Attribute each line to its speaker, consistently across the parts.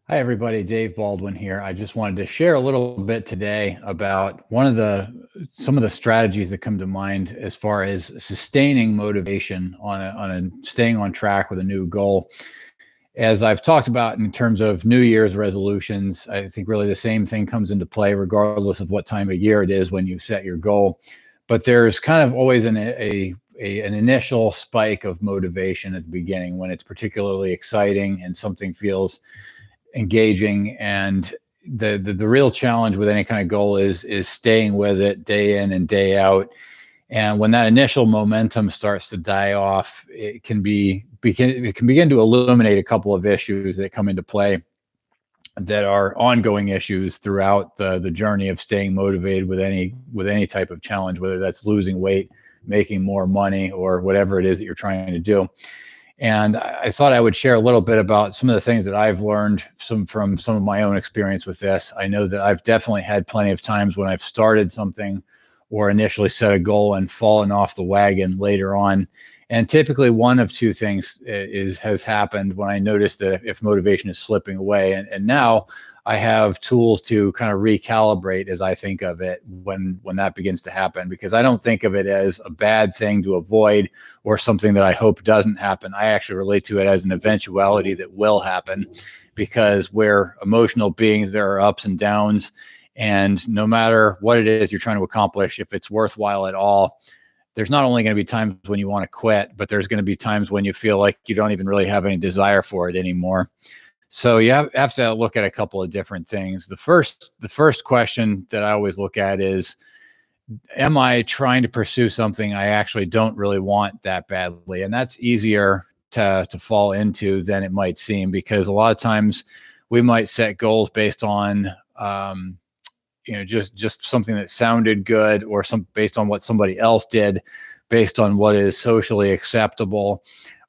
Speaker 1: Hi, everybody. Dave Baldwin here. I just wanted to share a little bit today about some of the strategies that come to mind as far as sustaining motivation on staying on track with a new goal. As I've talked about in terms of New Year's resolutions, I think really the same thing comes into play regardless of what time of year it is when you set your goal. But there's kind of always an initial spike of motivation at the beginning when it's particularly exciting and something feels engaging. And the real challenge with any kind of goal is staying with it day in and day out. And when that initial momentum starts to die off, it can begin to illuminate a couple of issues that come into play that are ongoing issues throughout the journey of staying motivated with any type of challenge, whether that's losing weight, making more money, or whatever it is that you're trying to do. And I thought I would share a little bit about some of the things that I've learned from some of my own experience with this. I know that I've definitely had plenty of times when I've started something or initially set a goal and fallen off the wagon later on. And typically one of two things has happened when I notice that if motivation is slipping away. And now I have tools to kind of recalibrate as I think of it when that begins to happen, because I don't think of it as a bad thing to avoid or something that I hope doesn't happen. I actually relate to it as an eventuality that will happen, because we're emotional beings. There are ups and downs, and no matter what it is you're trying to accomplish, if it's worthwhile at all, there's not only going to be times when you want to quit, but there's going to be times when you feel like you don't even really have any desire for it anymore. So you have to look at a couple of different things. The first question that I always look at is, am I trying to pursue something I actually don't really want that badly? And that's easier to fall into than it might seem, because a lot of times we might set goals based on just something that sounded good, or based on what somebody else did, based on what is socially acceptable,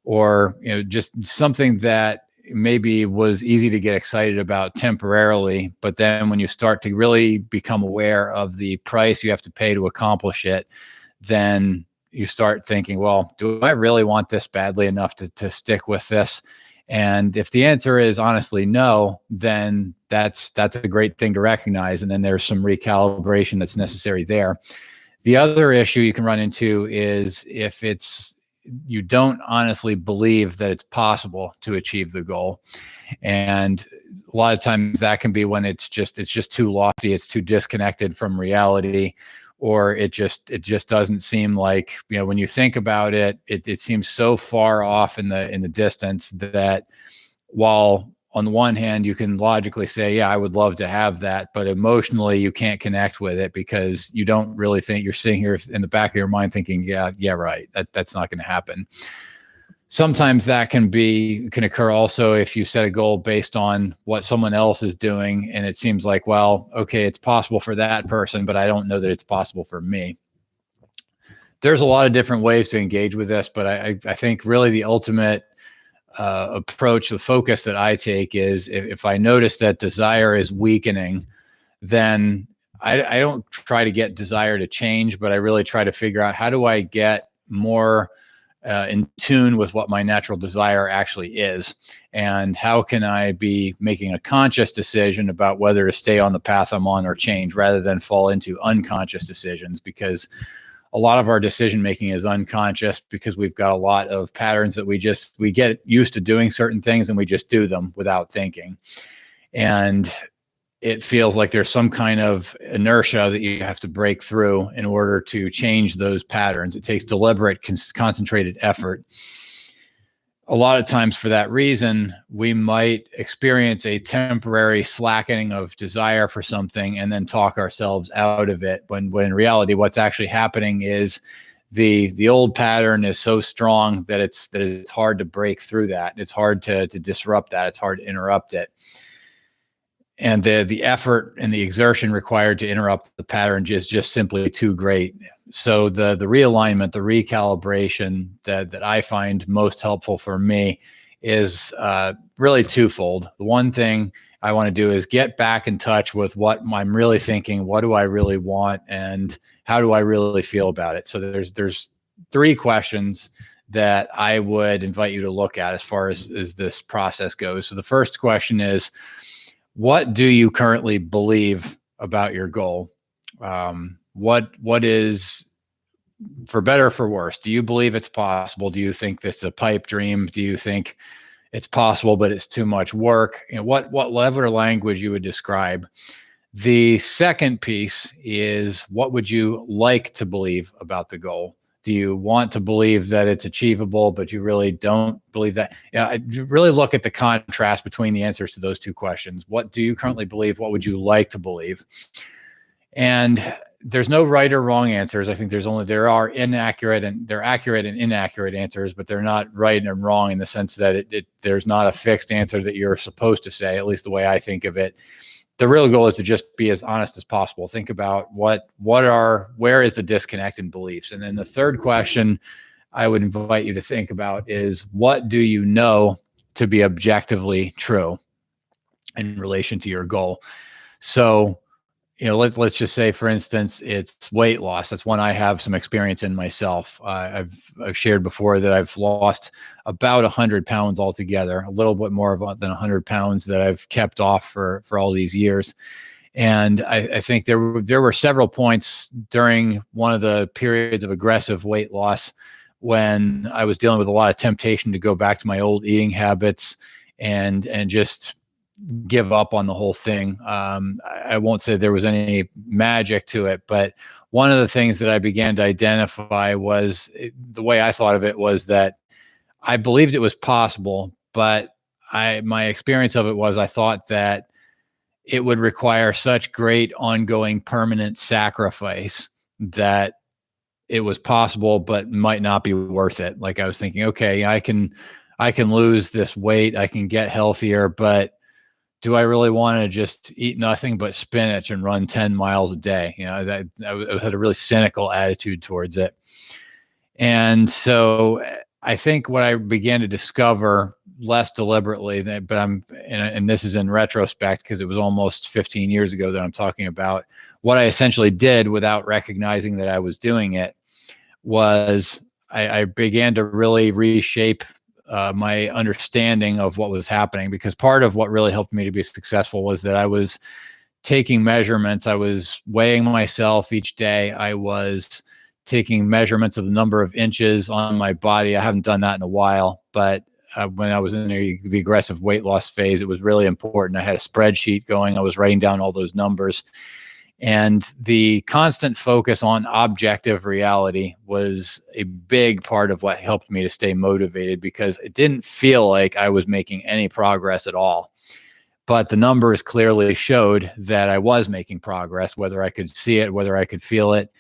Speaker 1: or just something that maybe was easy to get excited about temporarily. But then when you start to really become aware of the price you have to pay to accomplish it, then you start thinking, well, do I really want this badly enough to stick with this? And if the answer is honestly no, then that's a great thing to recognize. And then there's some recalibration that's necessary there. The other issue you can run into is if you don't honestly believe that it's possible to achieve the goal. And a lot of times that can be when it's just too lofty, it's too disconnected from reality, or it just doesn't seem like, when you think about it, it seems so far off in the distance that while on the one hand you can logically say, yeah, I would love to have that, but emotionally you can't connect with it, because you don't really think, you're sitting here in the back of your mind thinking, yeah, right, that's not going to happen. Sometimes that can occur also if you set a goal based on what someone else is doing, and it seems like, well, okay, it's possible for that person, but I don't know that it's possible for me. There's a lot of different ways to engage with this, but I think really the ultimate approach, the focus that I take is, if I notice that desire is weakening, then I don't try to get desire to change, but I really try to figure out, how do I get more in tune with what my natural desire actually is, and how can I be making a conscious decision about whether to stay on the path I'm on or change, rather than fall into unconscious decisions, because a lot of our decision making is unconscious, because we've got a lot of patterns that we get used to doing certain things and we just do them without thinking. And it feels like there's some kind of inertia that you have to break through in order to change those patterns. It takes deliberate, concentrated effort. A lot of times for that reason, we might experience a temporary slackening of desire for something and then talk ourselves out of it, when in reality, what's actually happening is the old pattern is so strong that it's hard to break through that. It's hard to disrupt that. It's hard to interrupt it. And the effort and the exertion required to interrupt the pattern is just simply too great. So the realignment, the recalibration that I find most helpful for me is really twofold. The one thing I want to do is get back in touch with what I'm really thinking, what do I really want, and how do I really feel about it. So there's three questions that I would invite you to look at as far as this process goes. So the first question is, what do you currently believe about your goal? What is, for better or for worse, do you believe it's possible? Do you think this is a pipe dream? Do you think it's possible, but it's too much work? What level or language you would describe? The second piece is, what would you like to believe about the goal? Do you want to believe that it's achievable, but you really don't believe that? I really look at the contrast between the answers to those two questions. What do you currently believe? What would you like to believe? And there's no right or wrong answers. I think there are accurate and inaccurate answers, but they're not right and wrong in the sense that there's not a fixed answer that you're supposed to say, at least the way I think of it. The real goal is to just be as honest as possible. Think about where is the disconnect in beliefs? And then the third question I would invite you to think about is, what do you know to be objectively true in relation to your goal? So, let's just say, for instance, it's weight loss. That's one I have some experience in myself. I've shared before that I've lost about 100 pounds altogether, a little bit more than 100 pounds that I've kept off for all these years. And I think there were several points during one of the periods of aggressive weight loss when I was dealing with a lot of temptation to go back to my old eating habits and just give up on the whole thing. I won't say there was any magic to it, but one of the things that I began to identify was, the way I thought of it was that I believed it was possible, but my experience of it was, I thought that it would require such great ongoing permanent sacrifice that it was possible, but might not be worth it. Like, I was thinking, okay, I can lose this weight, I can get healthier, but do I really want to just eat nothing but spinach and run 10 miles a day? I had a really cynical attitude towards it. And so I think what I began to discover less deliberately, and this is in retrospect, because it was almost 15 years ago that I'm talking about, what I essentially did without recognizing that I was doing it was I began to really reshape my understanding of what was happening, because part of what really helped me to be successful was that I was taking measurements. I was weighing myself each day. I was taking measurements of the number of inches on my body. I haven't done that in a while, but when I was in the aggressive weight loss phase, it was really important. I had a spreadsheet going. I was writing down all those numbers. And the constant focus on objective reality was a big part of what helped me to stay motivated, because it didn't feel like I was making any progress at all. But the numbers clearly showed that I was making progress, whether I could see it, whether I could feel it.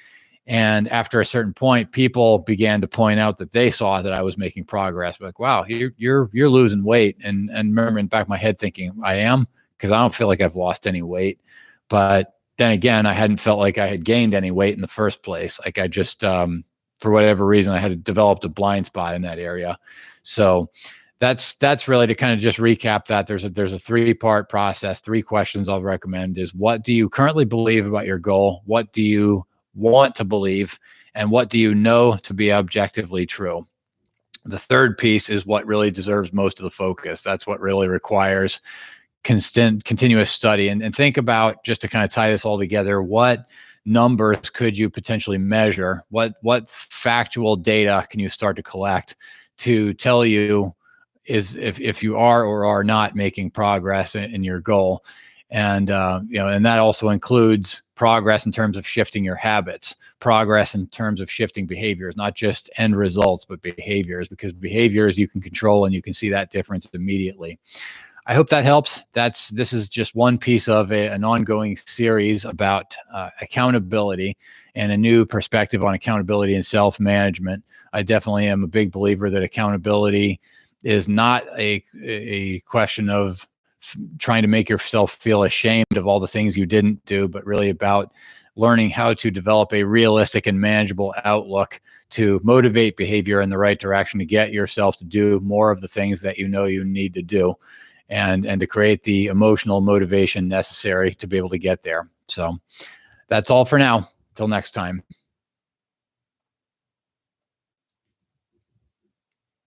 Speaker 1: And after a certain point, people began to point out that they saw that I was making progress. Like, wow, you're losing weight. And remember, in the back of my head thinking, I am, because I don't feel like I've lost any weight. But then again, I hadn't felt like I had gained any weight in the first place. Like, I just, for whatever reason, I had developed a blind spot in that area. So that's really, to kind of just recap that, there's a 3-part process. 3 questions I'll recommend is, what do you currently believe about your goal? What do you want to believe? And what do you know to be objectively true? The third piece is what really deserves most of the focus. That's what really requires continuous study. And think about, just to kind of tie this all together, what numbers could you potentially measure? What factual data can you start to collect to tell you if you are or are not making progress in your goal? And and that also includes progress in terms of shifting your habits, progress in terms of shifting behaviors, not just end results, but behaviors, because behaviors you can control and you can see that difference immediately. I hope that helps. This is just one piece of an ongoing series about accountability and a new perspective on accountability and self-management. I definitely am a big believer that accountability is not a question of trying to make yourself feel ashamed of all the things you didn't do, but really about learning how to develop a realistic and manageable outlook to motivate behavior in the right direction, to get yourself to do more of the things that you know you need to do, and to create the emotional motivation necessary to be able to get there. So that's all for now. Till next time.